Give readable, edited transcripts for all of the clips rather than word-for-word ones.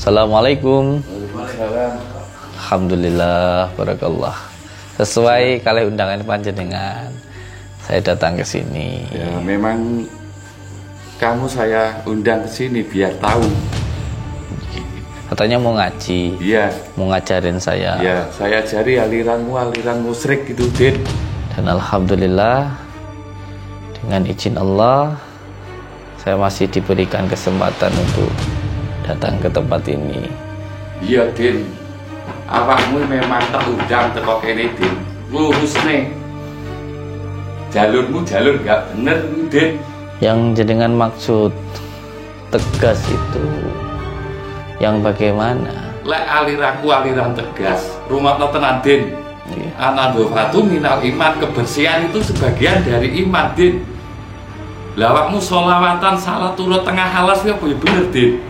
Assalamualaikum. Waalaikumsalam. Alhamdulillah, barakallah. Sesuai kali undangan panjenengan, saya datang ke sini. Ya, memang kamu saya undang ke sini biar tahu. Katanya mau ngaji. Iya. Mau ngajarin saya. Ya, saya ajari aliran musyrik gitu, Din. Dan alhamdulillah dengan izin Allah saya masih diberikan kesempatan untuk datang ke tempat ini. Iya, Din. Awakmu memang tak undang teko kene, Din. Lurus nih. Jalurmu jalur gak bener, Din. Yang jenengan maksud tegas itu yang bagaimana? Lek aliranku aliran tegas. Rumah tenan, Din. Iya. Anadofatu minal iman, kebersihan itu sebagian dari iman, Din. Lawakmu sholawatan salah turut tengah halas ya bener, Din.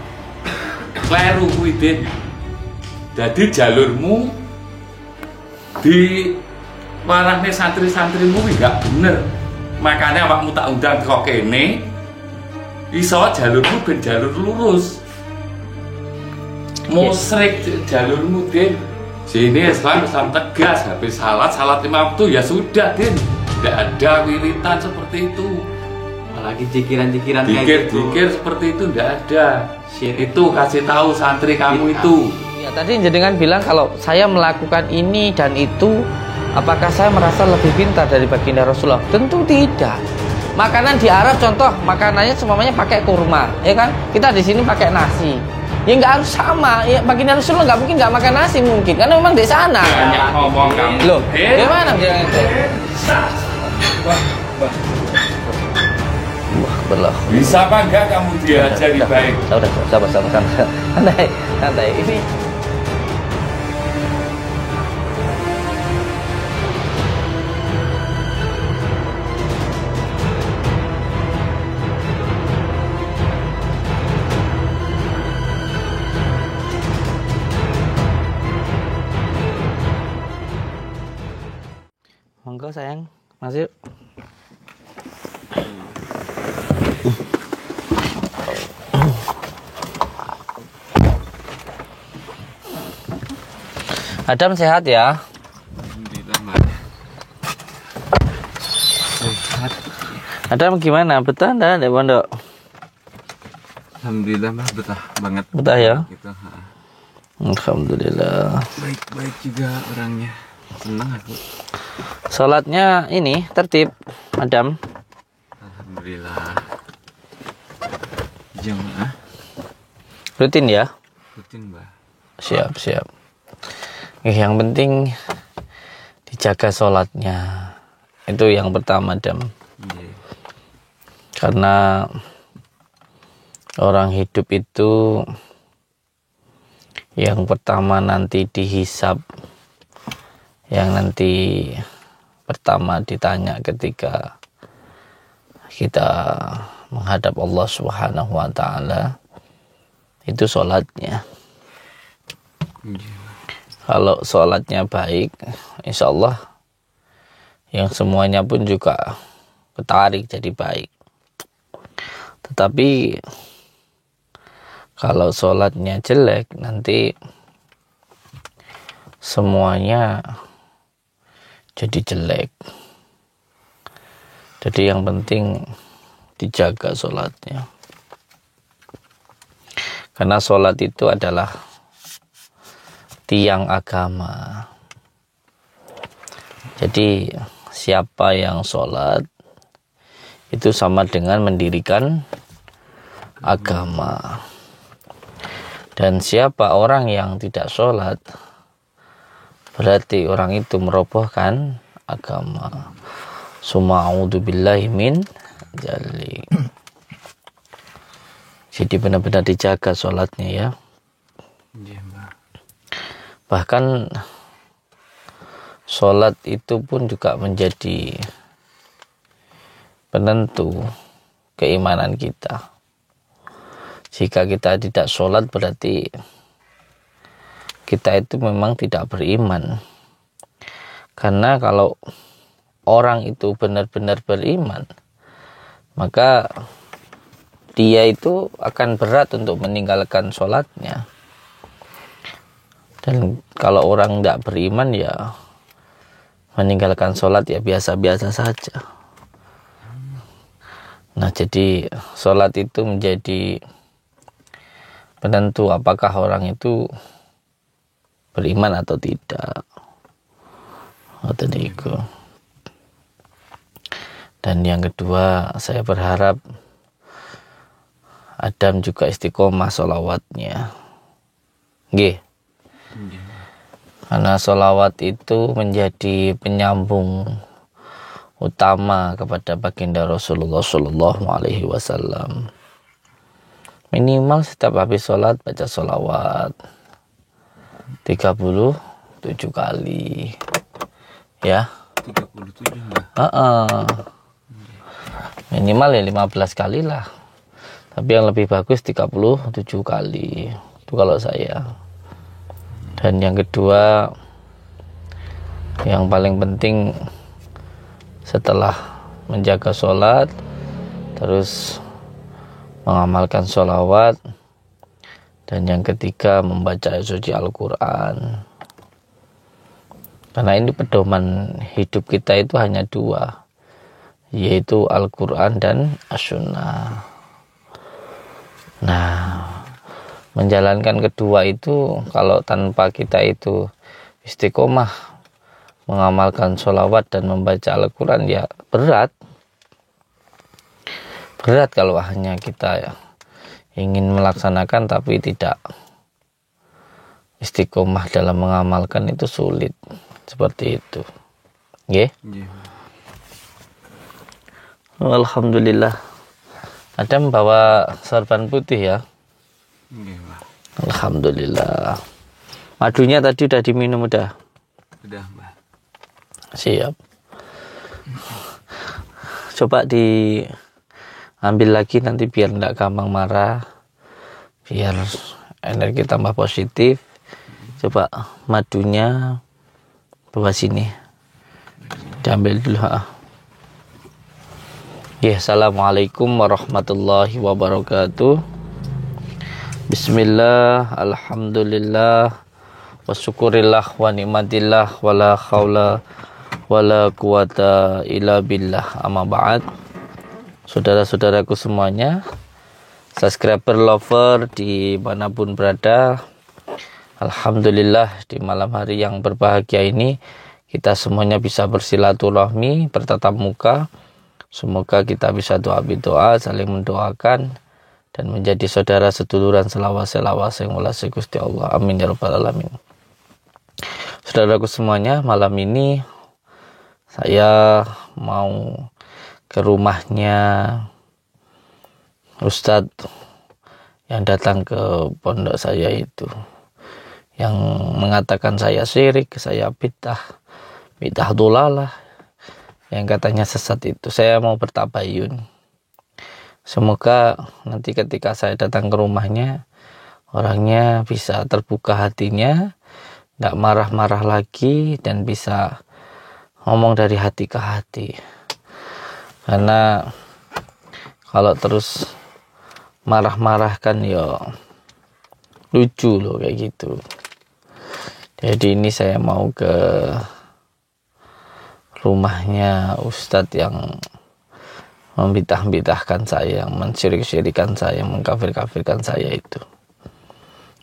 Kleru kuwi, Din. Jadi jalurmu di warahne santri-santrimu gak bener. Makanya awakmu tak undang kok kene. Iso jalurmu ben jalur lurus. Musyrik jalurmu, Din. Sini Islam tegas, habis salat 5 waktu ya sudah, Din. Tidak ada wiritan seperti itu. Apalagi jikiran-jikiran kayak gitu. Dikir seperti itu tidak ada. Syirik. Itu kasih tahu santri kamu itu. Ya, tadi jenengan bilang kalau saya melakukan ini dan itu, apakah saya merasa lebih pintar dari baginda Rasulullah? Tentu tidak. Makanan di Arab contoh, makanannya semuanya pakai kurma, ya kan? Kita di sini pakai nasi. Ya nggak harus sama. Ya baginda Rasulullah nggak mungkin nggak makan nasi mungkin, karena memang di sana. Banyak ngomong kamu. Loh, gimana jangan itu? Wah, berlah. Bisa apa enggak kamu diajari baik? Udah, sabar, santai. Ini monggo sayang, masuk. Adam sehat ya? Alhamdulillah, Mbak. Sehat. Adam gimana? Betah enggak di pondok? Alhamdulillah, Mbak, betah banget. Betah ya? Gitu, Alhamdulillah. baik juga orangnya. Senang aku. Salatnya ini tertib, Adam. Alhamdulillah. Jamaah Rutin ya? rutin, Mbak. Siap. Yang penting dijaga sholatnya. Itu yang pertama, Adam. Iya. Karena orang hidup itu yang pertama nanti dihisab, yang nanti pertama ditanya ketika kita menghadap Allah Subhanahu wa taala itu sholatnya. Iya. Kalau sholatnya baik, insya Allah yang semuanya pun juga ketarik jadi baik. Tetapi kalau sholatnya jelek, nanti semuanya jadi jelek. Jadi yang penting dijaga sholatnya. Karena sholat itu adalah tiang agama. Jadi siapa yang sholat itu sama dengan mendirikan agama. Dan siapa orang yang tidak sholat berarti orang itu merobohkan agama. Summa a'udzubillahi min dzalik. Jadi benar-benar dijaga sholatnya ya. Iya, Mbak. Bahkan sholat itu pun juga menjadi penentu keimanan kita. Jika kita tidak sholat berarti kita itu memang tidak beriman. Karena kalau orang itu benar-benar beriman, maka dia itu akan berat untuk meninggalkan sholatnya. Dan kalau orang tidak beriman ya meninggalkan sholat ya biasa-biasa saja. Nah, jadi sholat itu menjadi penentu apakah orang itu beriman atau tidak. Dan yang kedua, saya berharap Adam juga istiqomah sholawatnya. Nggih. Karena sholawat itu menjadi penyambung utama kepada baginda Rasulullah Shallallahu Alaihi Wasallam. Minimal setiap habis sholat baca sholawat 37 kali, ya. 37 Mbah. Minimal ya 15 kali lah. Tapi yang lebih bagus 37 kali. Itu kalau saya. Dan yang kedua, yang paling penting setelah menjaga sholat, terus mengamalkan sholawat, dan yang ketiga membaca suci Al-Quran. Karena ini pedoman hidup kita itu hanya dua, yaitu Al-Quran dan As-Sunnah. Nah, menjalankan kedua itu kalau tanpa kita itu istiqomah mengamalkan sholawat dan membaca Al-Quran ya berat kalau hanya kita ingin melaksanakan tapi tidak istiqomah dalam mengamalkan, itu sulit seperti itu. Nggih? Alhamdulillah. Adam bawa sorban putih ya. Alhamdulillah. Madunya tadi udah diminum udah? Udah, Mbak. Siap. Coba diambil lagi nanti biar enggak gampang marah. Biar energi tambah positif. Coba madunya bawa sini. Diambil dulu. Ya, assalamualaikum warahmatullahi wabarakatuh. Bismillah, alhamdulillah, wa syukurillah wa ni'matillah, wa la khawla wa la quwata illa billah, amma ba'd. Saudara-saudaraku semuanya, subscriber lover dimanapun berada, alhamdulillah di malam hari yang berbahagia ini kita semuanya bisa bersilaturahmi, bertatap muka. Semoga kita bisa doa, saling mendoakan dan menjadi saudara seduluran selawase yang welase Gusti Allah. Amin ya rabbal alamin. Saudaraku semuanya, malam ini saya mau ke rumahnya Ustadz yang datang ke pondok saya itu, yang mengatakan saya syirik, saya bid'ah dolalah, yang katanya sesat itu. Saya mau bertabayun. Semoga nanti ketika saya datang ke rumahnya, orangnya bisa terbuka hatinya, tidak marah-marah lagi, dan bisa ngomong dari hati ke hati. Karena kalau terus marah-marah kan ya lucu loh kayak gitu. Jadi ini saya mau ke rumahnya Ustadz yang membid'ah-bid'ahkan saya, yang mensyirik-syirikan saya, mengkafir-kafirkan saya itu.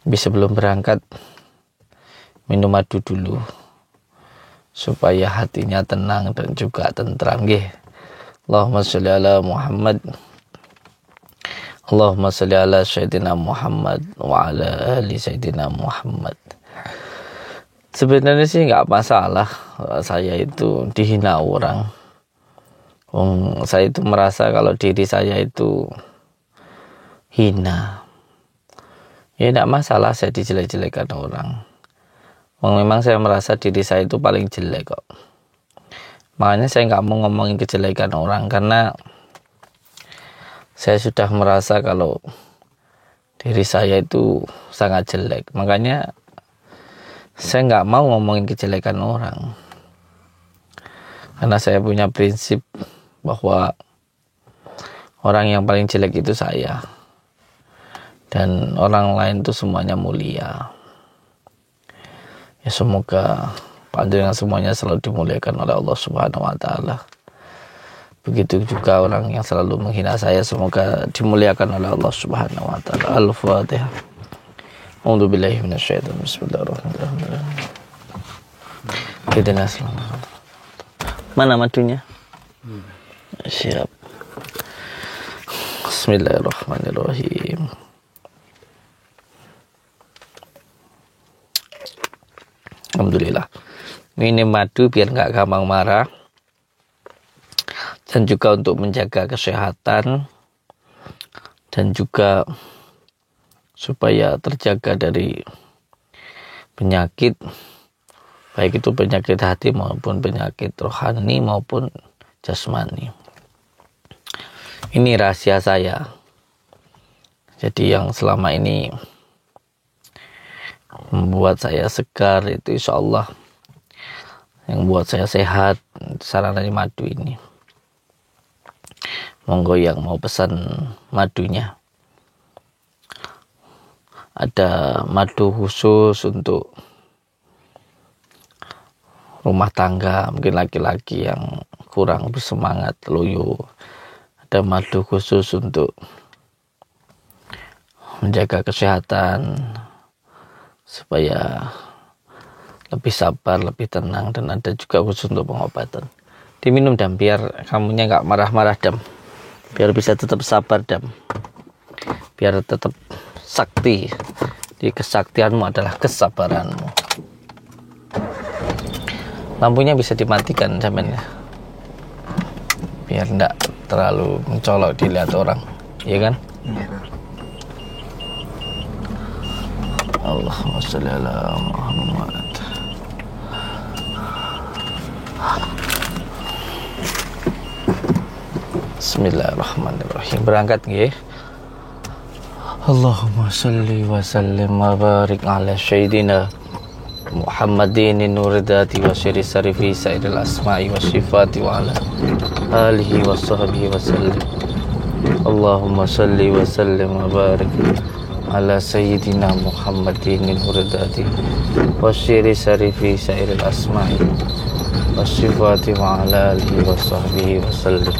Tapi sebelum berangkat minum madu dulu supaya hatinya tenang dan juga tentram. Nggih. Allahumma sholli ala Muhammad. Allahumma sholli ala Sayyidina Muhammad wa ala ali Sayyidina Muhammad. Sebenarnya sih nggak masalah saya itu dihina orang. Saya itu merasa kalau diri saya itu hina. Ya nggak masalah saya dijelek-jelekan orang. Memang saya merasa diri saya itu paling jelek kok. Makanya saya nggak mau ngomongin kejelekan orang, karena saya sudah merasa kalau diri saya itu sangat jelek. Makanya saya nggak mau ngomongin kejelekan orang, karena saya punya prinsip bahwa orang yang paling jelek itu saya, dan orang lain itu semuanya mulia. Ya semoga panjenengan semuanya selalu dimuliakan oleh Allah Subhanahu wa taala. Begitu juga orang yang selalu menghina saya, semoga dimuliakan oleh Allah Subhanahu wa taala. Al-Fatihah. A'udzu billahi minasyaitonir rajim. Bismillahirrahmanirrahim. Mana madunya? Siap. Bismillahirrahmanirrahim. Alhamdulillah. Minum madu biar nggak gampang marah, dan juga untuk menjaga kesehatan, dan juga supaya terjaga dari penyakit, baik itu penyakit hati maupun penyakit rohani maupun jasmani. Ini rahasia saya. Jadi yang selama ini membuat saya segar itu insya Allah, yang buat saya sehat, sarana madu ini. Monggo yang mau pesan madunya, ada madu khusus untuk rumah tangga, mungkin laki-laki yang kurang bersemangat loyo. Ada madu khusus untuk menjaga kesehatan supaya lebih sabar, lebih tenang, dan ada juga khusus untuk pengobatan. Diminum Dam, biar kamunya nggak marah-marah Dam, biar bisa tetap sabar Dam, biar tetap sakti. Di kesaktianmu adalah kesabaranmu. Lampunya bisa dimatikan Dam, biar nggak terlalu mencolok dilihat orang, ya kan? Allahumma sholli ala Muhammad. Bismillahirrahmanirrahim. Berangkat nggih. Allahumma sholli wa sallim wa barik ala sayyidina Muhammadin nuridati wa syiri sarifi sairil asma'i wa sifati wa ala alihi wa sahbihi wa sallim. Allahumma sholli wa sallim wa barik ala sayyidina Muhammadin nuridati wa syiri sarifi sairil asma'i wa sifati wa ala alihi wa sahbihi wa sallim.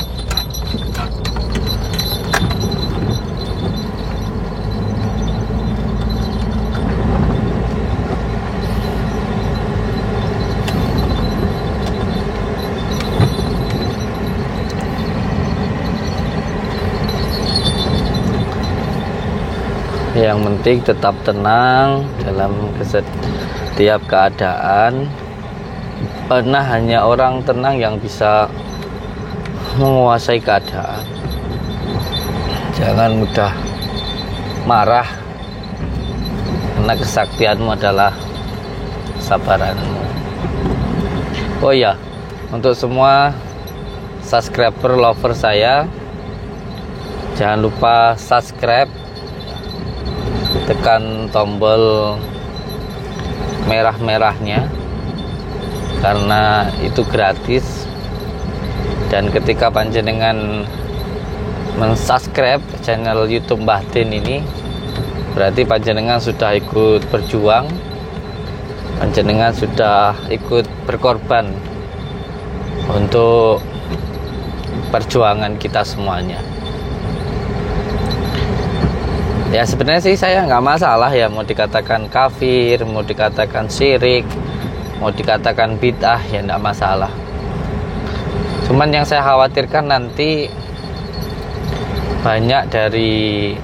Yang penting tetap tenang dalam setiap keadaan, karena hanya orang tenang yang bisa menguasai keadaan. Jangan mudah marah, karena kesaktianmu adalah kesabaranmu. Oh ya, untuk semua subscriber lover saya, jangan lupa subscribe, tekan tombol merah-merahnya karena itu gratis. Dan ketika panjenengan mensubscribe channel YouTube Mbah Din ini, berarti panjenengan sudah ikut berjuang, panjenengan sudah ikut berkorban untuk perjuangan kita semuanya. Ya sebenarnya sih saya nggak masalah ya, mau dikatakan kafir, mau dikatakan syirik, mau dikatakan bid'ah, ya nggak masalah. Cuman yang saya khawatirkan nanti banyak dari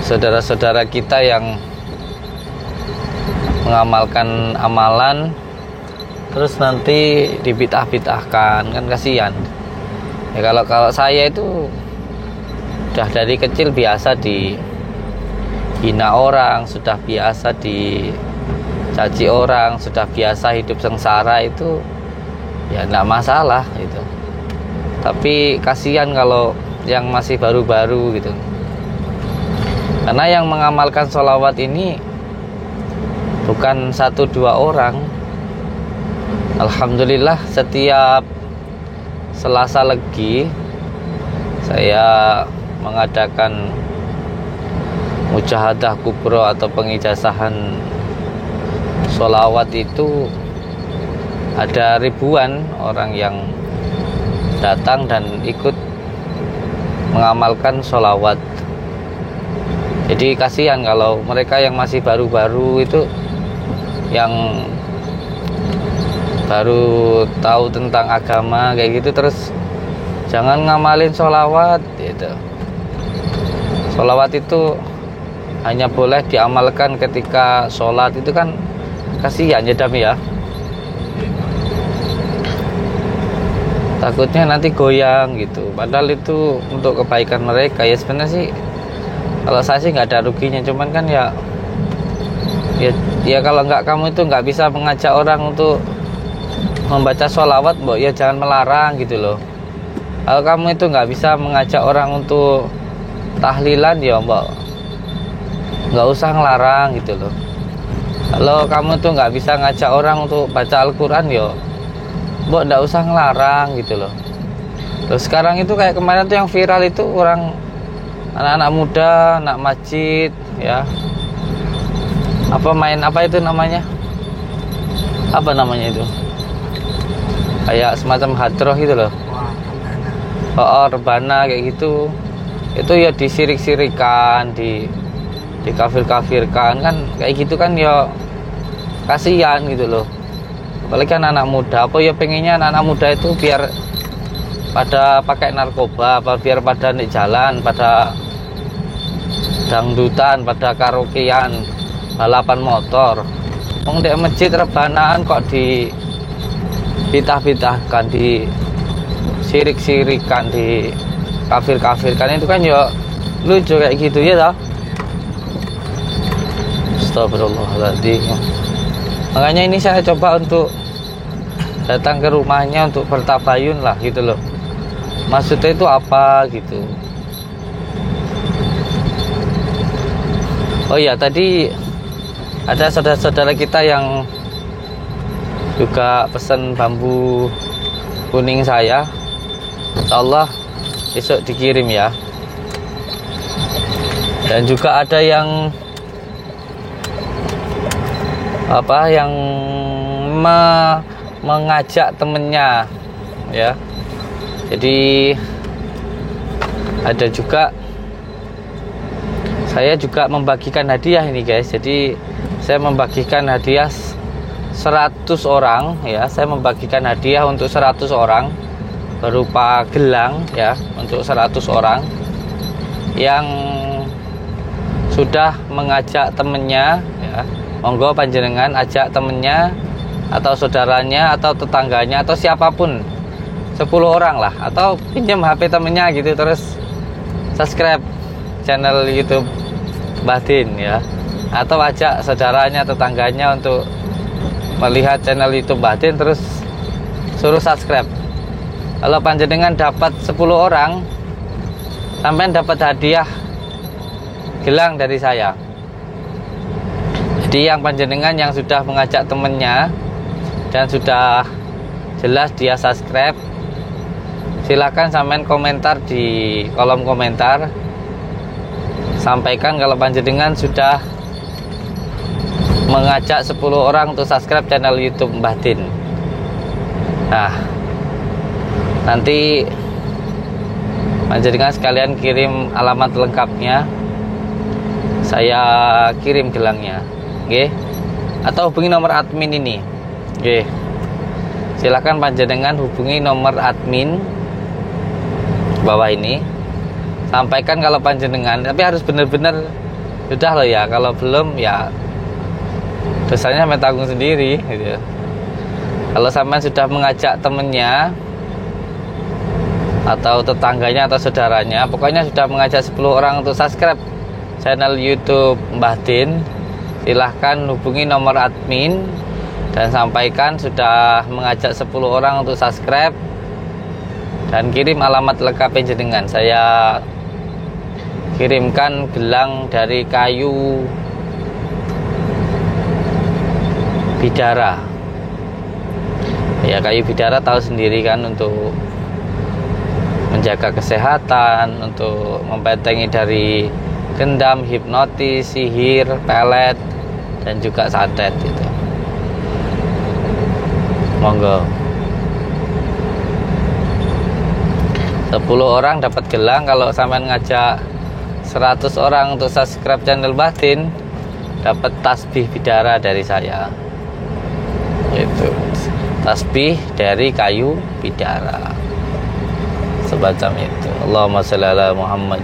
saudara-saudara kita yang mengamalkan amalan terus nanti dibid'ah-bid'ahkan, kan kasihan. Ya kalau saya itu sudah dari kecil biasa dihina orang, sudah biasa dicaci orang, sudah biasa hidup sengsara, itu ya enggak masalah gitu. Tapi kasihan kalau yang masih baru-baru gitu, karena yang mengamalkan sholawat ini bukan 1-2 orang. Alhamdulillah setiap Selasa Legi saya mengadakan mujahadah kubro atau pengijazahan sholawat itu ada ribuan orang yang datang dan ikut mengamalkan sholawat. Jadi kasihan kalau mereka yang masih baru-baru itu, yang baru tahu tentang agama kayak gitu, terus jangan ngamalin sholawat gitu. Sholawat itu hanya boleh diamalkan ketika sholat, itu kan kasihan ya Dam ya. Takutnya nanti goyang gitu, padahal itu untuk kebaikan mereka. Ya sebenarnya sih kalau saya sih nggak ada ruginya, cuman kan ya kalau nggak, kamu itu nggak bisa mengajak orang untuk membaca sholawat, Mbok, ya jangan melarang gitu loh. Kalau kamu itu nggak bisa mengajak orang untuk tahlilan, ya Mbok, nggak usah ngelarang gitu loh. Kalau kamu tuh nggak bisa ngajak orang untuk baca Al-Quran, ya Mbok nggak usah ngelarang gitu loh. Terus sekarang itu kayak kemarin tuh yang viral itu, orang anak-anak muda, anak masjid ya, main apa itu namanya, itu kayak semacam hadroh gitu loh. Rebana kayak gitu. Itu ya disirik-sirikan, di kafir-kafirkan kan, kayak gitu kan ya kasihan gitu loh. Apalagi kan anak muda, apa ya pengennya anak muda itu biar pada pakai narkoba, apa biar pada di jalan, pada dangdutan, pada karaokean, balapan motor. Wong di masjid rebanaan kok ditah-bitahkan, di sirik-sirikan, di kafir-kafirkan, itu kan ya lucu kayak gitu ya toh. Astagfirullahaladzim. Makanya ini saya coba untuk datang ke rumahnya untuk bertabayun lah gitu loh, maksudnya itu apa gitu. Oh iya, tadi ada saudara-saudara kita yang juga pesan bambu kuning saya, insyaallah besok dikirim ya. Dan juga ada yang mengajak temennya ya. Jadi ada juga, saya juga membagikan hadiah ini guys. Jadi saya membagikan hadiah 100 orang ya. Saya membagikan hadiah untuk 100 orang berupa gelang ya, untuk 100 orang yang sudah mengajak temennya ya. Monggo panjenengan ajak temennya atau saudaranya atau tetangganya atau siapapun, 10 orang lah, atau pinjam HP temennya gitu, terus subscribe channel YouTube Mbah Din ya, atau ajak saudaranya, tetangganya untuk melihat channel YouTube Mbah Din, terus suruh subscribe. Kalau panjenengan dapat 10 orang, sampean dapat hadiah gelang dari saya. Jadi yang panjenengan yang sudah mengajak temennya dan sudah jelas dia subscribe, silakan sampean komentar di kolom komentar, sampaikan kalau panjenengan sudah mengajak 10 orang untuk subscribe channel YouTube Mbah Din. Nah, nanti panjenengan sekalian kirim alamat lengkapnya, saya kirim gelangnya, oke? Atau hubungi nomor admin ini, oke? Silakan panjenengan hubungi nomor admin bawah ini, sampaikan kalau panjenengan, tapi harus benar-benar sudah loh ya. Kalau belum ya dosanya sampai tanggung sendiri gitu. Kalau sampean sudah mengajak temennya atau tetangganya atau saudaranya, pokoknya sudah mengajak 10 orang untuk subscribe channel YouTube Mbah Din, silahkan hubungi nomor admin dan sampaikan sudah mengajak 10 orang untuk subscribe dan kirim alamat lengkap jenengan. Saya kirimkan gelang dari kayu bidara ya. Kayu bidara tahu sendiri kan, untuk menjaga kesehatan, untuk membentengi dari gendam, hipnotis, sihir, pelet, dan juga santet gitu. Monggo. 10 orang dapat gelang. Kalau sampean ngajak 100 orang untuk subscribe channel Batin, dapat tasbih bidara dari saya. Itu tasbih dari kayu bidara. Semacam itu. Allahumma shalli ala Muhammad.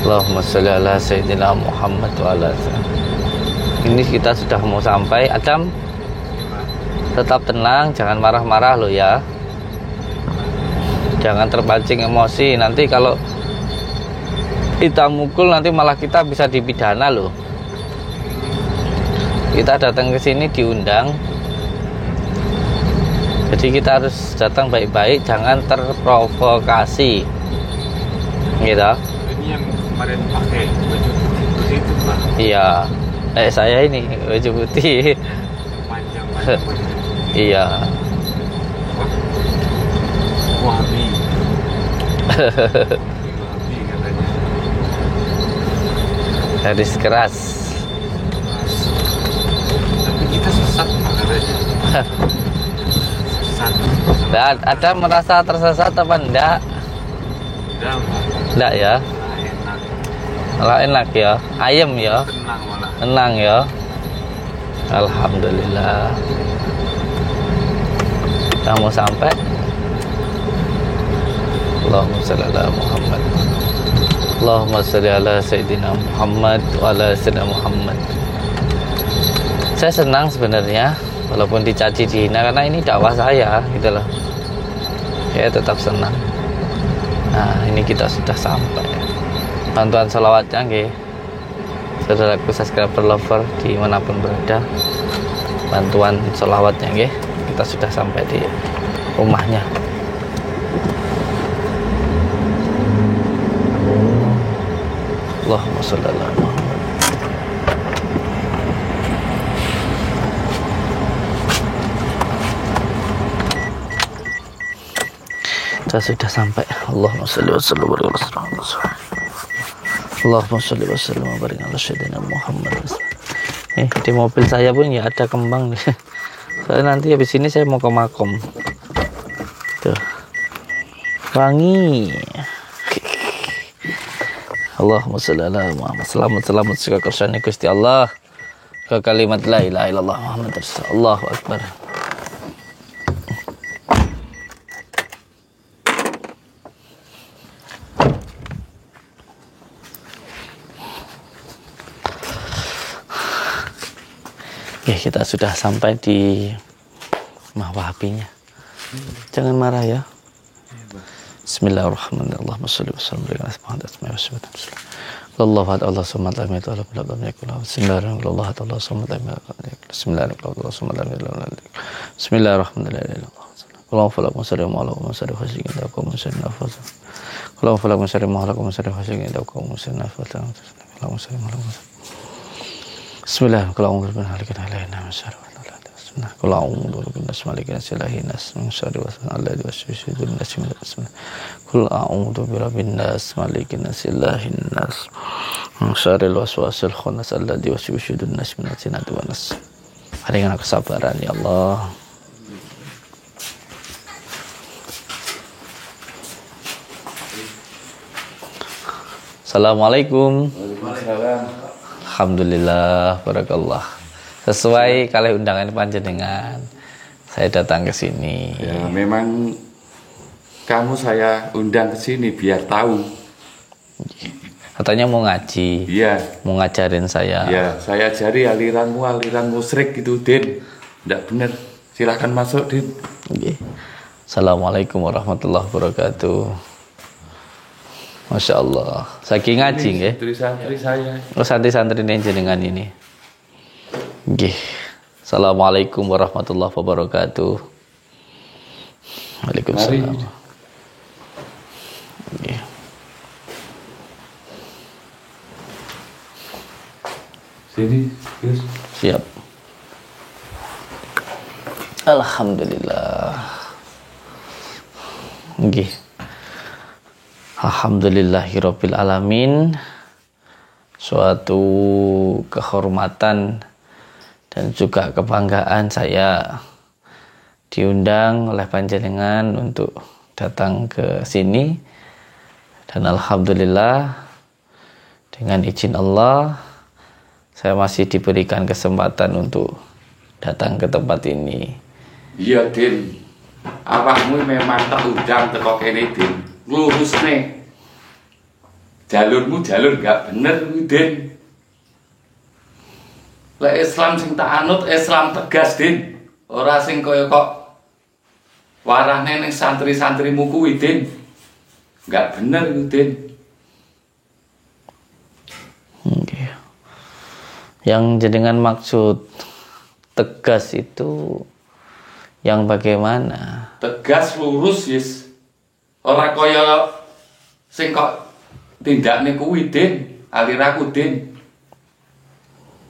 Allahumma shalli ala Sayyidina Muhammad wa ala. Ini kita sudah mau sampai. Adam, tetap tenang, jangan marah-marah lo ya. Jangan terpancing emosi. Nanti kalau kita mukul, nanti malah kita bisa dipidana loh. Kita datang ke sini diundang, jadi kita harus datang baik-baik, jangan terprovokasi. Gitu. Ini yang kemarin pakai baju putih itu, Pak. Iya. Saya ini baju putih. Panjang. Iya. Wahabi. Wahabi katanya. Garis keras. Tapi kita sesat, Pak, katanya. Sesat. Ada merasa tersesat apa enggak? Udah, Pak. Enggak ya? Enak. Malah enak ya. Ayem ya. Tenang malah. Tenang ya. Alhamdulillah. Kita mau sampai. Allahumma shalli ala Muhammad. Allahumma shalli ala Sayyidina Muhammad wa ala Sayyidina Muhammad. Saya senang sebenarnya, walaupun dicaci dihina, karena ini dakwah saya gitu loh. Saya tetap senang. Nah, ini kita sudah sampai. Bantuan sholawatnya nggih. Saudaraku subscriber lover dimanapun berada, bantuan sholawatnya nggih. Kita sudah sampai di rumahnya. Allahumma sholli ala Muhammad. Kita sudah sampai. Allahumma sholli wa sallim wa barik ala Allahumma sholli wa sallim wa barik ala Sayyidina Muhammad. Di mobil saya pun ya ada kembang nih. Soalnya nanti habis ini saya mau ke makom. Tuh. Wangi. Allahumma sholli ala Muhammad. Selamat segala kersane Gusti Allah. Ke kalimat la ilaha illallah Muhammad Rasulullah. Allahu Akbar. Oke, kita sudah sampai di rumah Wahabinya. Jangan marah ya. Bismillahirrahmanirrahim. Allahumma sholli wa sallim ala Muhammad wa sallam. Allahu akbar. Allah subhanahu wa ta'ala lam yakul lahu. Bismillahirrahmanirrahim. Allah Allah subhanahu wa ta'ala. Bismillahirrahmanirrahim. Bismillahirrahmanirrahim. Allahu falaq musarrim ala wa musarrim hasikin da qawm musarrim nafas. Allahu falaq musarrim ala wa musarrim hasikin da qawm musarrim nafas. Allahu musarrim ala wa Bismillahirrahmanirrahim. Qul a'udzu birabbin nas malikin nas ilahin nas min syarri waswasil khannas. Qul a'udzu birabbin nas malikin nas ilahin nas min syarri waswasil khannas alladzi yuwaswisu fil nas min al-jinnati wan nas. Berikan kesabaran ya Allah. Assalamualaikum. Waalaikumsalam. Alhamdulillah, barakallah. Sesuai kali undangan panjenengan, saya datang ke sini. Ya, memang kamu saya undang ke sini biar tahu. Katanya mau ngaji. Iya. Mau ngajarin saya. Ya, saya ajari aliran musyrik gitu, Din. Enggak benar. Silahkan masuk, Din. Oke. Assalamualaikum warahmatullahi wabarakatuh. Masya Allah. Saking ngaji nggih. Santri saya. Oh, santri-santri jenengan ini. Nggih. Assalamualaikum warahmatullahi wabarakatuh. Waalaikumsalam. Nggih. Sini, Gus. Siap. Alhamdulillah. Nggih. Alhamdulillahirabbil alamin. suatu kehormatan dan juga kebanggaan saya diundang oleh panjenengan untuk datang ke sini, dan alhamdulillah dengan izin Allah saya masih diberikan kesempatan untuk datang ke tempat ini. Iya Din, awakmu memang tak undang teko kene Din, lurus nih. Jalurmu jalur gak bener Din. Lek Islam sing tak anut Islam tegas Din, ora sing kaya kok warahne ning santri-santrimu kuwi Din. Gak bener Din. Okay. Yang jenengan maksud tegas itu yang bagaimana? Tegas lurus yes. Ora kaya sing kok tindakne kuwi Din, aliraku Din.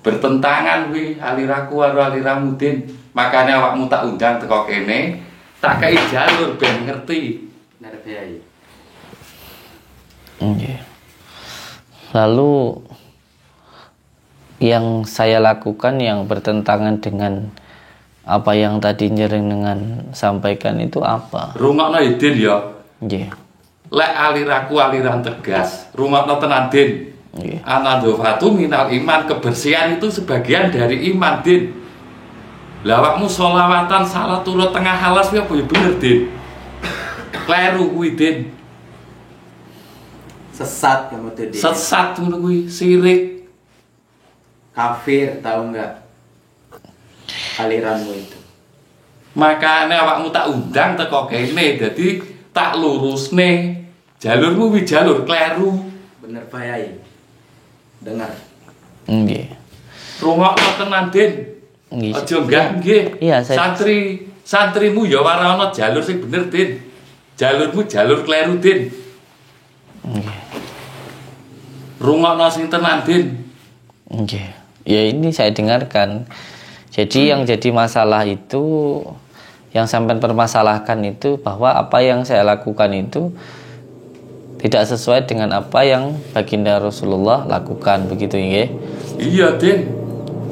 Bertentangan kuwi aliraku karo aliramu Din. Makanya awakmu tak undang teko kene, tak kei jalur ben ngerti. Benar Kyai. Okay. Lalu yang saya lakukan yang bertentangan dengan apa yang tadi jenengan sampaikan itu apa? Rungokno Din ya. Nggih. Lek aliraku aliran tegas, rungokno tenan Din. Nggih. An-nadhofatu minal iman, kebersihan itu sebagian dari iman Din. Lah awakmu sholawatan salat turut tengah halas kuwi apa ya bener Din? Kleru kuwi Din. Sesat kamu tuh Din. Sesat ngono kuwi, sirik. Kafir, tahu nggak? Aliranmu itu. Makanya awakmu tak undang teko kene, dadi tak lurusne. Jalurmu wi jalur kleru. Bener Pak Yai. Dengar. Nggih. Rungokno tenan Din. Nggih. Aja enggak nggih. Iya, saya Santrimu ya ora ana jalur sing bener Din. Jalurmu jalur kleru Din. Nggih. Rungokno sing tenan Din. Nggih. Ya ini saya dengarkan. Jadi yang jadi masalah itu, yang sampai permasalahkan itu bahwa apa yang saya lakukan itu tidak sesuai dengan apa yang baginda Rasulullah lakukan, begitu nggih? Iya Din.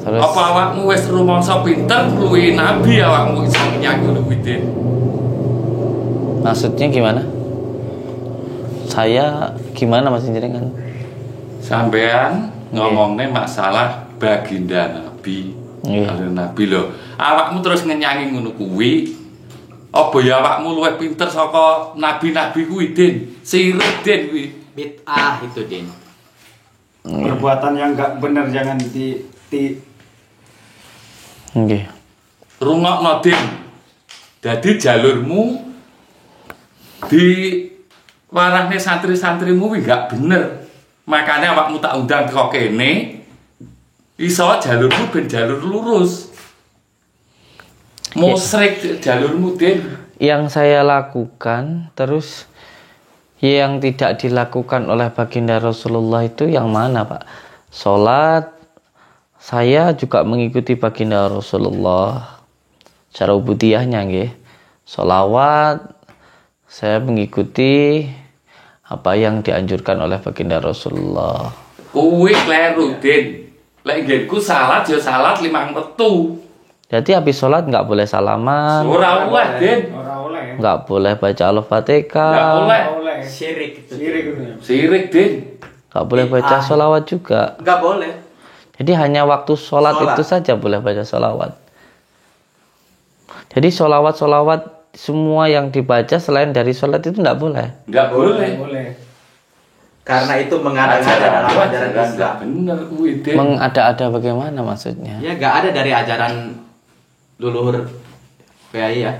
Terus Apa awakmu wis rumangsa pinter luwi nabi awakmu iso nyanyi ngono kuwi Din? maksudnya gimana? Saya gimana Mas jenengan? Sampean ngomongnya masalah baginda Nabi. Nggih. Karo Nabi lho. Awakmu terus ngenyangi ngono kuwi. Apa ya awakmu luwih pinter saka nabi-nabi kuwi, Din? Sirik Din kuwi. Bid'ah itu Din. Perbuatan yang nggak benar jangan Nggih. Rungokno Din. Dadi jalurmu di warahne santri-santrimu kuwi gak bener. Makanya awakmu tak undang teko kene. Iso jalurmu ben jalur lurus. Musrik jalurmu Din. Yang saya lakukan terus yang tidak dilakukan oleh baginda Rasulullah itu yang mana Pak? Sholat saya juga mengikuti baginda Rasulullah cara ubudiyahnya nggih. Sholawat saya mengikuti apa yang dianjurkan oleh baginda Rasulullah. Kuwi kleru Din. Lek nggenku salat ya salat 5 wektu. Jadi habis sholat nggak boleh salaman, Ora oleh Din. Ora oleh. nggak boleh baca Nggak Al-Fatihah, oleh. Oleh. Syirik itu. Sirik itu. Sirik Din. nggak boleh baca sholawat juga. Enggak boleh. Jadi hanya waktu sholat Sholat. itu saja boleh baca sholawat. Jadi sholawat semua yang dibaca selain dari sholat itu nggak boleh. Enggak boleh. Boleh. Karena itu mengada-ngada dalam ajaran Islam. Enggak bener kuwi Din. Mengada-ada bagaimana maksudnya? Ya enggak ada dari ajaran leluhur PAI ya.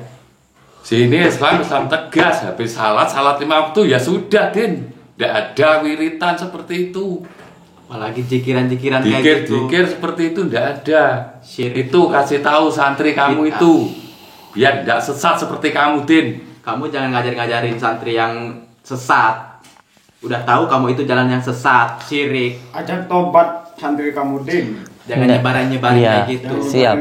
Sini Islam tegas, habis salat 5 waktu ya sudah Din. Tidak ada wiritan seperti itu. Apalagi jikiran-jikiran kayak gitu. Dikir seperti itu tidak ada. Syirik. Itu kasih tahu santri kamu Bid'ah. itu biar tidak sesat seperti kamu Din. Kamu jangan ngajarin santri yang sesat. Udah tahu kamu itu jalan yang sesat, syirik. Ajak tobat santri kamu Din. Jangan Nggak. nyebarin Iya. kayak gitu. Siap.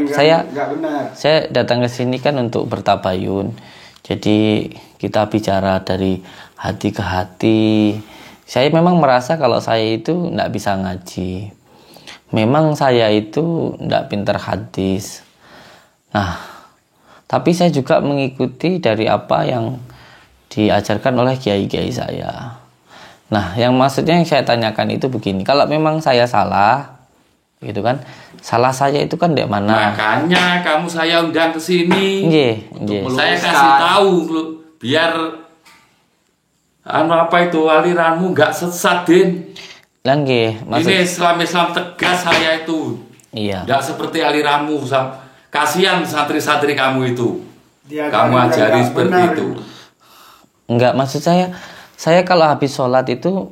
Nggak benar. Saya datang ke sini kan untuk bertabayun. Jadi kita bicara dari hati ke hati, Saya memang merasa kalau saya itu tidak bisa ngaji. Memang saya itu tidak pintar hadis. Nah, tapi saya juga mengikuti dari apa yang diajarkan oleh kiai-kiai saya. Nah, yang maksudnya yang saya tanyakan itu begini. Kalau memang saya salah, gitu kan? Salah saya itu kan di mana? Makanya kamu saya undang ke sini. Nggih. Saya kasih tahu biar apa itu aliranmu nggak sesat, Din. Lah nggih, Ini Islam tegas saya itu. Iya. Nggak seperti aliranmu. Kasihan santri-santri kamu itu. Dia Kamu kan ajari nggak seperti benar itu. Enggak, maksud saya kalau habis sholat itu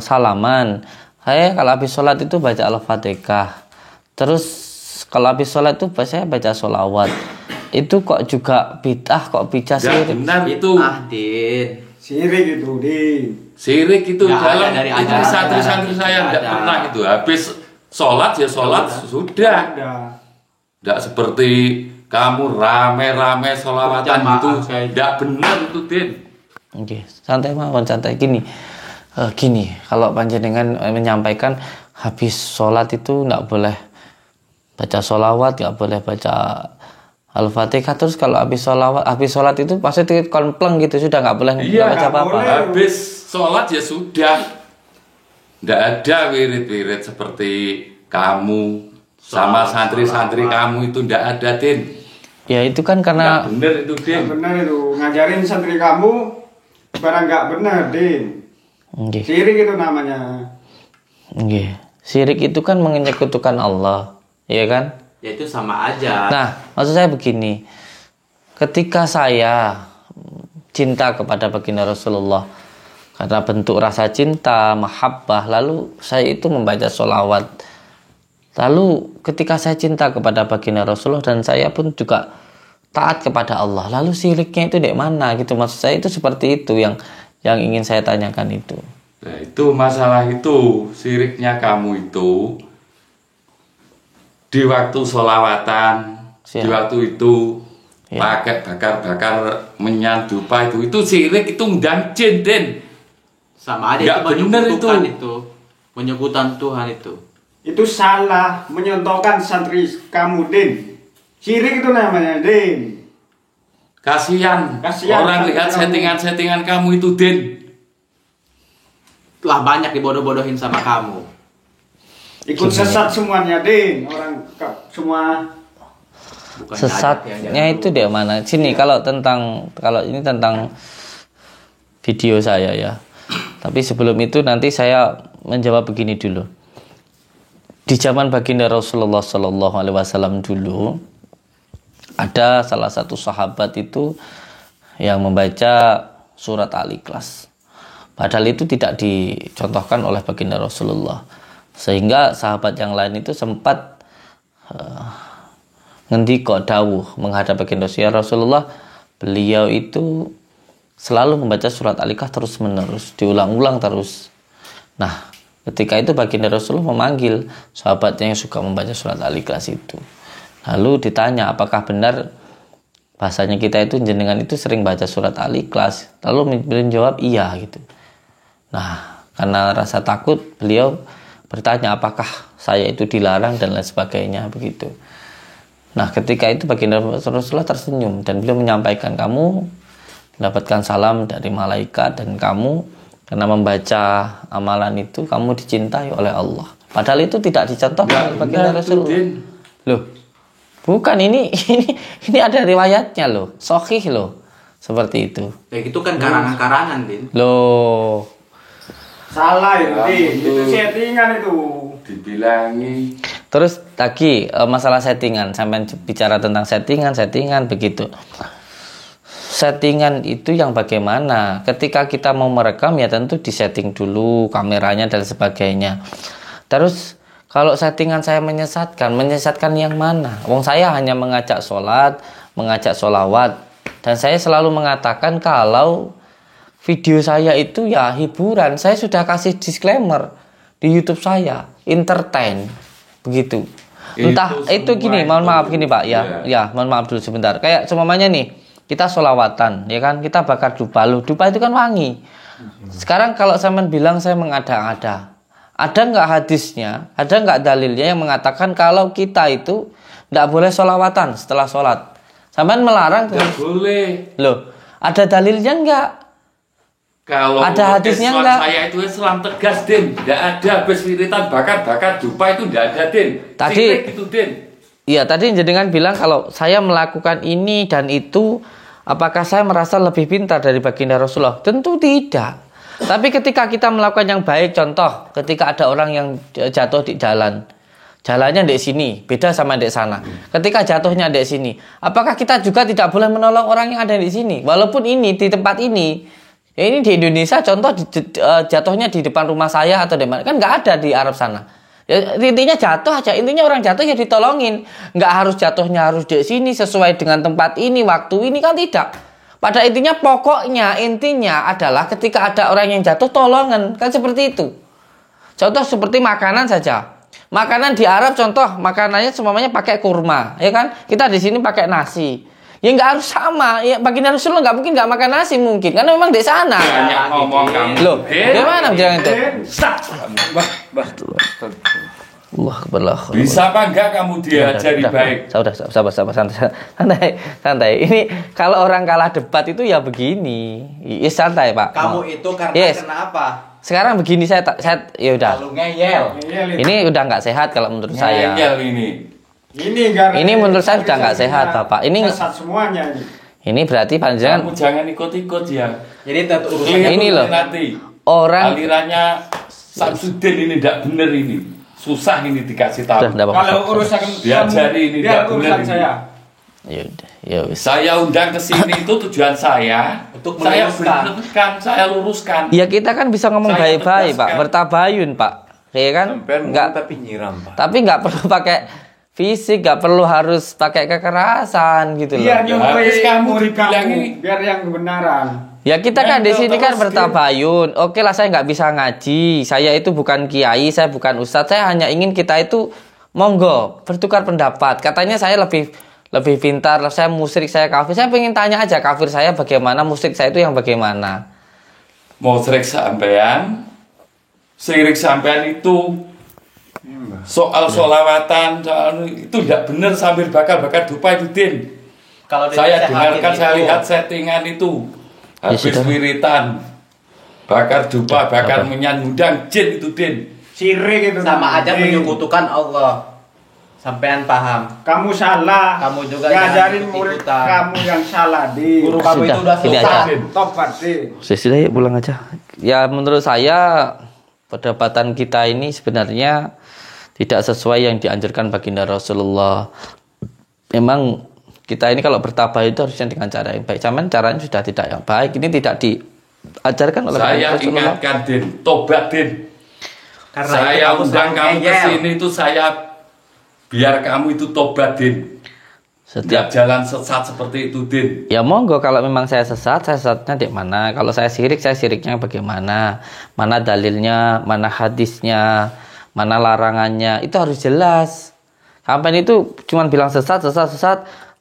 salaman. Saya kalau habis sholat itu baca Al-Fatihah. Terus kalau habis sholat itu saya baca sholawat. Itu kok juga bid'ah, kok bisa Nggak sih? benar itu. Din. Sirik itu, Din. Sirik itu Nggak ada dalam dari ini ajaran santri-santri kita. saya Nggak tidak ada. pernah itu. Habis sholat ya sholat sudah. Ada. Tidak seperti kamu rame-rame sholawatan Jamaah itu. kayak Tidak benar itu, Din. Oke, santai mawon, santai gini. Gini, kalau panjenengan menyampaikan habis sholat itu nggak boleh baca sholawat, nggak boleh baca Al-Fatihah. Terus kalau habis sholat itu pasti kompleng gitu, sudah nggak boleh Iya, baca nggak apa-apa. boleh. Habis sholat ya sudah. Tidak ada wirid-wirid seperti kamu sama santri-santri kamu itu tidak ada, Din. Ya itu kan Nggak karena benar itu, Nggak Din. benar itu. Ngajarin santri kamu barang nggak benar, Din. nggih, Sirik itu namanya. nggih. Syirik itu kan menyekutukan Allah, ya kan? Ya itu sama aja. Nah, maksud saya begini. Ketika saya cinta kepada baginda Rasulullah karena bentuk rasa cinta, mahabbah, lalu saya itu membaca sholawat. Lalu ketika saya cinta kepada baginda Rasulullah dan saya pun juga taat kepada Allah, lalu syiriknya itu di mana gitu? Maksud saya itu seperti itu yang ingin saya tanyakan itu. Nah, itu masalah itu, siriknya kamu itu di waktu sholawatan, Siap. di waktu itu Ya. pakai bakar-bakar menyan dupa itu sirik itu undang jin, Din. Sama aja Nggak itu bener menyekutukan itu. itu. Menyekutukan Tuhan itu. Itu salah menyontohkan santri kamu, Din. Sirik itu namanya, Din. Kasihan Kasihan orang santri lihat kamu. settingan-settingan kamu itu, Din. Lah banyak dibodoh-bodohin sama kamu. Ikut sesat semuanya, Din. Orang semua Bukan Sesatnya yang itu di mana? Sini kalau ini tentang video saya ya. Tapi sebelum itu nanti saya menjawab begini dulu. Di zaman baginda Rasulullah Shallallahu Alaihi Wasallam dulu ada salah satu sahabat itu yang membaca surat Al-Ikhlas. Padahal itu tidak dicontohkan oleh baginda Rasulullah. Sehingga sahabat yang lain itu sempat ngendika dawuh menghadap baginda Rasulullah, beliau itu selalu membaca surat Al-Ikhlas terus menerus, diulang-ulang terus. Nah, ketika itu baginda Rasulullah memanggil sahabatnya yang suka membaca surat Al-Ikhlas itu. Lalu ditanya, apakah benar bahasanya kita itu jenengan itu sering baca surat Al-Ikhlas? Lalu beliau jawab iya gitu. Nah, karena rasa takut beliau bertanya apakah saya itu dilarang dan lain sebagainya begitu. Nah, ketika itu baginda Rasulullah tersenyum dan beliau menyampaikan, kamu mendapatkan salam dari malaikat dan kamu karena membaca amalan itu kamu dicintai oleh Allah. Padahal itu tidak dicontohkan oleh baginda Rasulullah. Loh, bukan ini ada riwayatnya loh, sahih loh, seperti itu. Kayak gitu kan karangan-karangan, Din. Loh, salah itu, Din. itu. Itu settingan itu. Dibilangi terus lagi masalah settingan, sampai bicara tentang settingan begitu. Settingan itu yang bagaimana? Ketika kita mau merekam ya tentu disetting dulu kameranya dan sebagainya. Terus kalau settingan saya menyesatkan yang mana? Wong saya hanya mengajak sholat, mengajak sholawat, dan saya selalu mengatakan kalau video saya itu ya hiburan. Saya sudah kasih disclaimer di YouTube saya, entertain, begitu. Entah itu gini, mohon maaf gini Pak, ya mohon maaf dulu sebentar. Kayak semuanya nih, kita sholawatan, ya kan, kita bakar dupa. Loh, dupa itu kan wangi. Sekarang kalau sampean bilang saya mengada-ada, ada nggak hadisnya, ada nggak dalilnya yang mengatakan kalau kita itu nggak boleh sholawatan setelah sholat? Sampean melarang? Nggak boleh. Loh, ada dalilnya nggak? Kalau Ada hadisnya Islam enggak? saya itu Islam tegas, Din. Nggak ada habis wiritan bakar-bakar dupa itu nggak ada, Din. Tadi- Sirik itu, Din. Iya, tadi jenengan bilang kalau saya melakukan ini dan itu, apakah saya merasa lebih pintar dari baginda Rasulullah? Tentu tidak. Tapi ketika kita melakukan yang baik, contoh ketika ada orang yang jatuh di jalan, jalannya di sini, beda sama di sana. Ketika jatuhnya di sini, apakah kita juga tidak boleh menolong orang yang ada di sini? Walaupun ini di tempat ini, ya ini di Indonesia, contoh jatuhnya di depan rumah saya atau di mana, kan nggak ada di Arab sana. Ya, intinya jatuh aja, intinya orang jatuh ya ditolongin, nggak harus jatuhnya harus di sini sesuai dengan tempat ini, waktu ini, kan tidak. Pada intinya intinya adalah ketika ada orang yang jatuh tolongan, kan seperti itu. Contoh seperti makanan saja. Makanan di Arab contoh makanannya semuanya pakai kurma, ya kan? Kita di sini pakai nasi. Ya nggak harus sama. Ya baginda Rasulullah nggak mungkin nggak makan nasi mungkin, karena memang di sana. Banyak ngomong kamu. Loh, Din. gimana bilang itu? Allah kebelah. Bisa apa enggak kamu diajari baik? Sabar, santai. Ini kalau orang kalah debat itu ya begini. Ya santai, Pak. Kamu itu karena Yes. kenapa? Sekarang begini saya ya udah. Kalau ngeyel. Ini udah nggak sehat kalau menurut saya. Ngeyel ini. Ini menurut saya sudah nggak sehat, Bapak. Ini sesat semuanya ini. Ini berarti panjangan Kamu jangan ikut-ikut ya. Jadi tentu urusan Lihat Ini dulu loh. nanti. orang Alirannya Samsudin ini tidak benar ini. Susah ini dikasih tahu. Sudah, nggak apa-apa. Kalau urusan Diajari ini, biar tidak benar urusan ini. saya. Ya udah, ya wis. Saya undang ke sini itu tujuan saya Untuk saya meluruskan. benerkan, saya luruskan. Ya kita kan bisa ngomong Saya baik-baik, tegaskan. Pak, bertabayun, Pak. Kayak kan? Enggak, tapi nyiram, Pak. tapi nggak perlu pakai fisik, nggak perlu harus pakai kekerasan gitu loh. Biar Ya, nyumpui habis kamu murid dibilang kamu, ini. biar yang kebenaran. Ya kita kan di sini kan terus, bertabayun. Oke lah, saya nggak bisa ngaji. Saya itu bukan kiai, saya bukan ustadz. Saya hanya ingin kita itu monggo bertukar pendapat. Katanya saya lebih pintar, saya musyrik, saya kafir. Saya pengen tanya aja kafir saya bagaimana, musyrik saya itu yang bagaimana. Mau sirik sampean, sirik sampean itu soal sholawatan, soal itu tidak benar sambil bakar-bakar dupa itu, Din. Kalau Saya dinasehati dengarkan, saya itu, lihat settingan itu. Ya, Habis sudah. wiritan, bakar dupa, bakar Apa? menyan, ngundang jin itu, Din. Sirik itu sama aja namanya. menyekutukan Allah. Sampean paham. Kamu salah. Kamu juga ngajarin jangan murid ikut-ikutan. kamu yang salah di. Guru kamu itu udah Tidak susah. ada. Tobat deh. Sudah ya pulang aja. Ya menurut saya perdebatan kita ini sebenarnya tidak sesuai yang dianjurkan baginda Rasulullah. Memang kita ini kalau bertabayun itu harusnya dengan cara yang baik. Cuman caranya sudah tidak yang baik. Ini tidak diajarkan oleh Saya baginda Rasulullah. ingatkan, Din, tobat, Din. Karena Saya itu kamu undang selalu kamu ke ngeyel. sini itu saya biar kamu itu tobat, Din. Setiap Tidak jalan sesat seperti itu, Din. ya monggo, kalau memang saya sesatnya di mana? Kalau saya siriknya bagaimana? Mana dalilnya, mana hadisnya, mana larangannya? Itu harus jelas. Sampai itu cuma bilang sesat,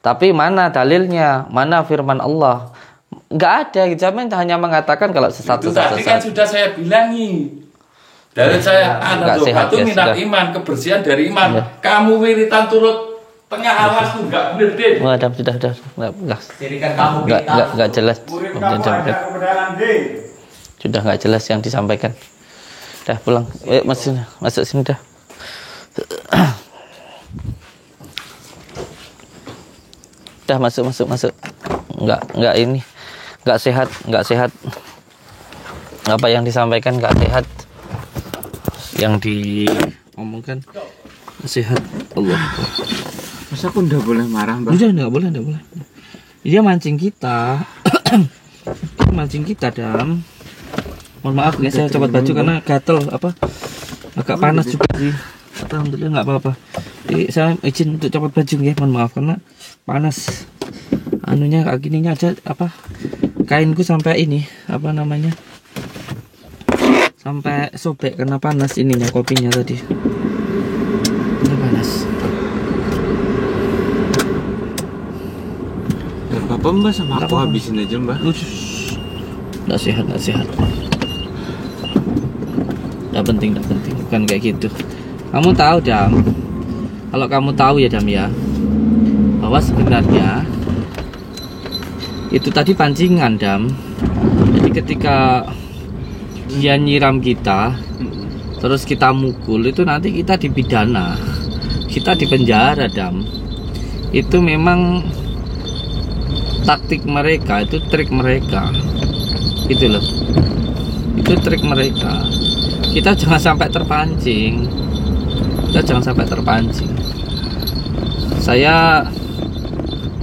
tapi mana dalilnya? Mana firman Allah? Nggak ada. Jamin hanya mengatakan kalau sesat. Itu tadi kan sudah saya bilangi. Dari saya nggak anak sehat, itu ya, minat sudah. iman, kebersihan dari iman. Ya. Kamu wiritan turut tengah alas tuh nggak bener, Din. Wah, sudah. Sirikan kamu Nggak jelas. Murid kamu ada kebenaran deh. Sudah nggak jelas yang disampaikan. Dah pulang. Masuk sini dah. Dah masuk. Nggak ini. Nggak sehat. Apa yang disampaikan nggak sehat. Yang diomongkan sehat. Allah. Masa pun udah boleh marah, Mbak? Udah nggak boleh. Dia mancing kita. Mancing kita, Dam. Mohon maaf ya, saya copot baju karena gatel agak panas juga sih. Alhamdulillah nggak apa-apa. Jadi saya izin untuk copot baju ya, mohon maaf karena panas. Anunya kakinya aja kainku sampai ini sampai sobek karena panas ininya kopinya tadi. Ini panas. Gak apa-apa, Mbak, sama aku habisin aja, Mbak. Nggak sehat. penting, bukan kayak gitu. Kamu tahu Dam, kalau kamu tahu ya Dam ya, bahwa sebenarnya itu tadi pancingan Dam. Jadi ketika dia nyiram kita, terus kita mukul, itu nanti kita dipidana, kita dipenjara Dam. Itu memang taktik mereka, itu trik mereka, gitu loh. Itu trik mereka. Kita jangan sampai terpancing. Saya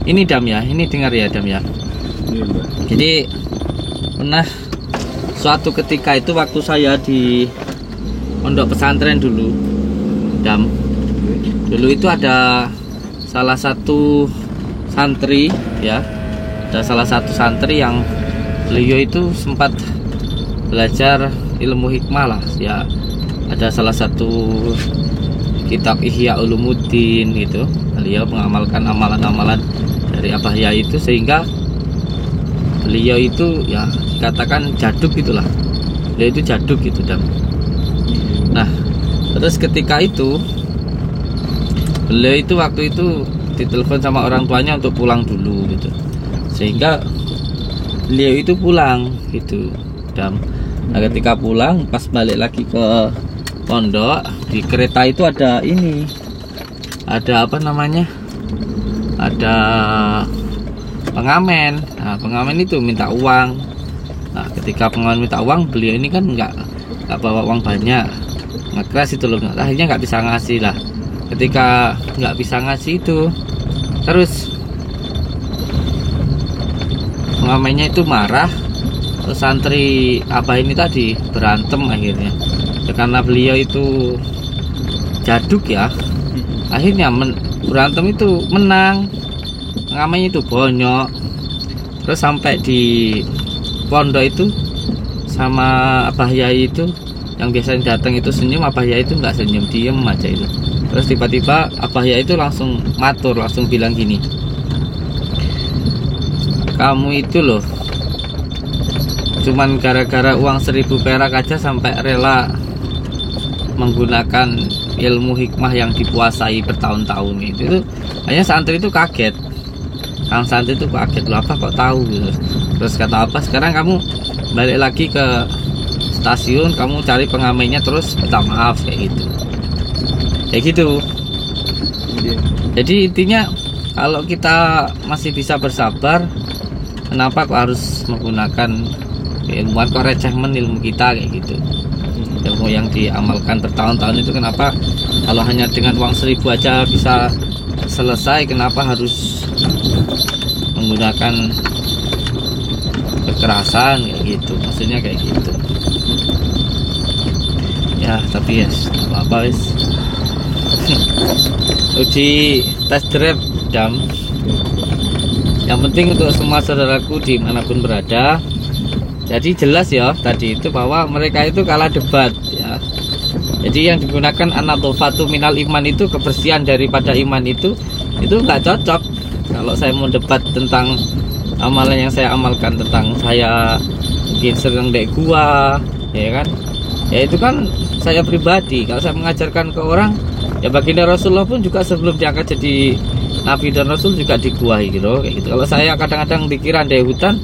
ini Dam ya, ini dengar ya Dam ya. Jadi pernah suatu ketika itu waktu saya di pondok pesantren dulu Dam, dulu itu ada salah satu santri ya, ada salah satu santri yang beliau itu sempat belajar ilmu hikmah lah ya. Ada salah satu kitab Ihya Ulumuddin gitu, beliau mengamalkan amalan-amalan dari Abah Yai itu, sehingga beliau itu ya dikatakan jaduk gitulah, beliau itu jaduk gitu Dam. Nah terus ketika itu beliau itu waktu itu ditelepon sama orang tuanya untuk pulang dulu gitu, sehingga beliau itu pulang gitu Dam. Nah ketika pulang, pas balik lagi ke pondok, di kereta itu ada ini, ada apa namanya, ada pengamen. Nah pengamen itu minta uang. Nah ketika pengamen minta uang, beliau ini kan nggak bawa uang banyak, ngekeras itu loh, akhirnya nggak bisa ngasih lah. Ketika nggak bisa ngasih itu, terus pengamennya itu marah. Terus santri Abah ini tadi berantem akhirnya ya, karena beliau itu jaduk ya, akhirnya berantem itu menang, pengamennya itu bonyok. Terus sampai di pondok itu sama Abah Yai itu yang biasanya datang itu senyum, Abah Yai itu nggak senyum, diem aja itu. Terus tiba-tiba Abah Yai itu langsung matur, langsung bilang gini, kamu itu loh cuman gara-gara uang 1000 perak aja sampai rela menggunakan ilmu hikmah yang dipuasai bertahun-tahun itu hanya santri itu kaget. Kang santri itu kaget, loh apa kok tahu gitu. Terus kata apa, sekarang kamu balik lagi ke stasiun, kamu cari pengamennya, terus minta maaf kayak gitu. Jadi intinya kalau kita masih bisa bersabar, kenapa kok harus menggunakan ilmuwan, kok receh ilmu kita kayak gitu. Ilmu yang diamalkan bertahun-tahun itu kenapa kalau hanya dengan uang 1000 aja bisa selesai, kenapa harus menggunakan kekerasan kayak gitu, maksudnya kayak gitu ya. Tapi ya apa wis uji test drive Dam. Yang penting untuk semua saudaraku dimanapun berada, jadi jelas ya tadi itu bahwa mereka itu kalah debat ya. Jadi yang digunakan an-nadhafatu minal iman itu, kebersihan daripada iman itu nggak cocok. Kalau saya mau debat tentang amalan yang saya amalkan, tentang saya mungkin sering dek gua ya kan, ya itu kan saya pribadi. Kalau saya mengajarkan ke orang, ya baginda Rasulullah pun juga sebelum diangkat jadi Nabi dan Rasul juga di gua gitu kayak gitu. Kalau saya kadang-kadang dikira dari hutan,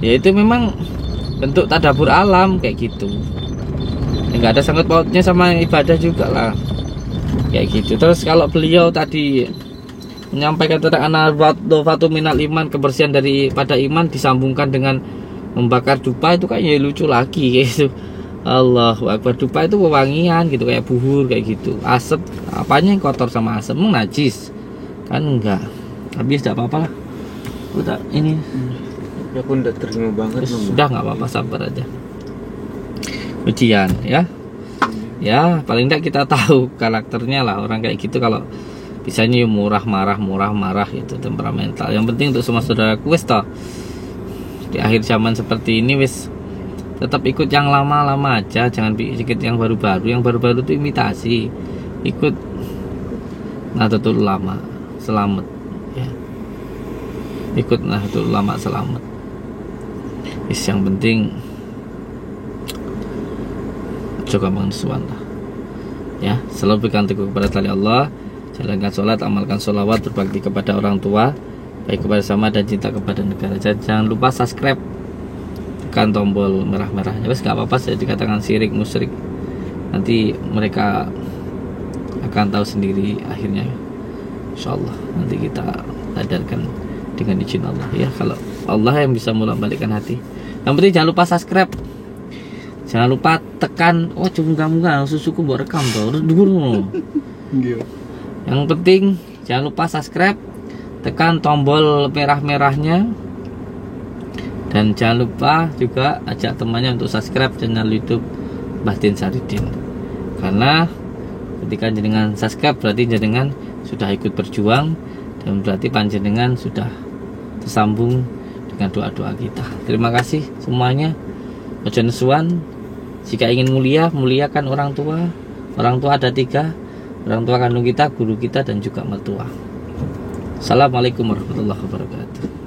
ya itu memang bentuk tadabur alam kayak gitu, nggak ada sangkut pautnya sama ibadah juga lah kayak gitu. Terus kalau beliau tadi menyampaikan tentang an-nadhafatu minal iman, kebersihan daripada iman, disambungkan dengan membakar dupa, itu kan ya lucu lagi kayak gitu. Allahu Akbar, dupa itu wewangian gitu, kayak buhur kayak gitu. Asap, apanya yang kotor sama asap, najis kan? Enggak, habis tidak apa-apa lah. Udah ini Ya pun udah terima banget. Sudah nggak apa-apa, sabar aja. Ujian ya. Ya paling tidak kita tahu karakternya lah orang kayak gitu. Kalau bisanya murah marah itu temperamental. Yang penting untuk semua saudaraku wis toh, di akhir zaman seperti ini wis tetap ikut yang lama-lama aja, jangan ikut yang baru-baru. Yang baru-baru itu imitasi. Ikut Nahdlatul Ulama selamat ya. Ikut Nahdlatul Ulama selamat. Yang penting ojo gampang nesuan lah. Ya, selalu pegang teguh kepada tali Allah, jalankan sholat, amalkan sholawat, berbakti kepada orang tua, baik kepada sama dan cinta kepada negara. Jangan lupa subscribe, tekan tombol merah-merahnya. Wes nggak apa-apa saya dikatakan syirik musyrik. Nanti mereka akan tahu sendiri akhirnya. Insyaallah nanti kita sadarkan dengan izin Allah ya, kalau Allah yang bisa bolak-balikkan hati. Yang penting jangan lupa subscribe. Jangan lupa tekan cunggah-munggah susuku mbok rekam to. Yang penting jangan lupa subscribe, tekan tombol merah-merahnya, dan jangan lupa juga ajak temannya untuk subscribe channel YouTube Bahdin Saridin. Karena ketika jenengan subscribe berarti jenengan sudah ikut berjuang, dan berarti panjenengan sudah tersambung dengan doa-doa kita. Terima kasih semuanya. Ojo nesuan. Jika ingin mulia, muliakan orang tua. Orang tua ada 3, orang tua kandung kita, guru kita, dan juga mertua. Assalamualaikum warahmatullahi wabarakatuh.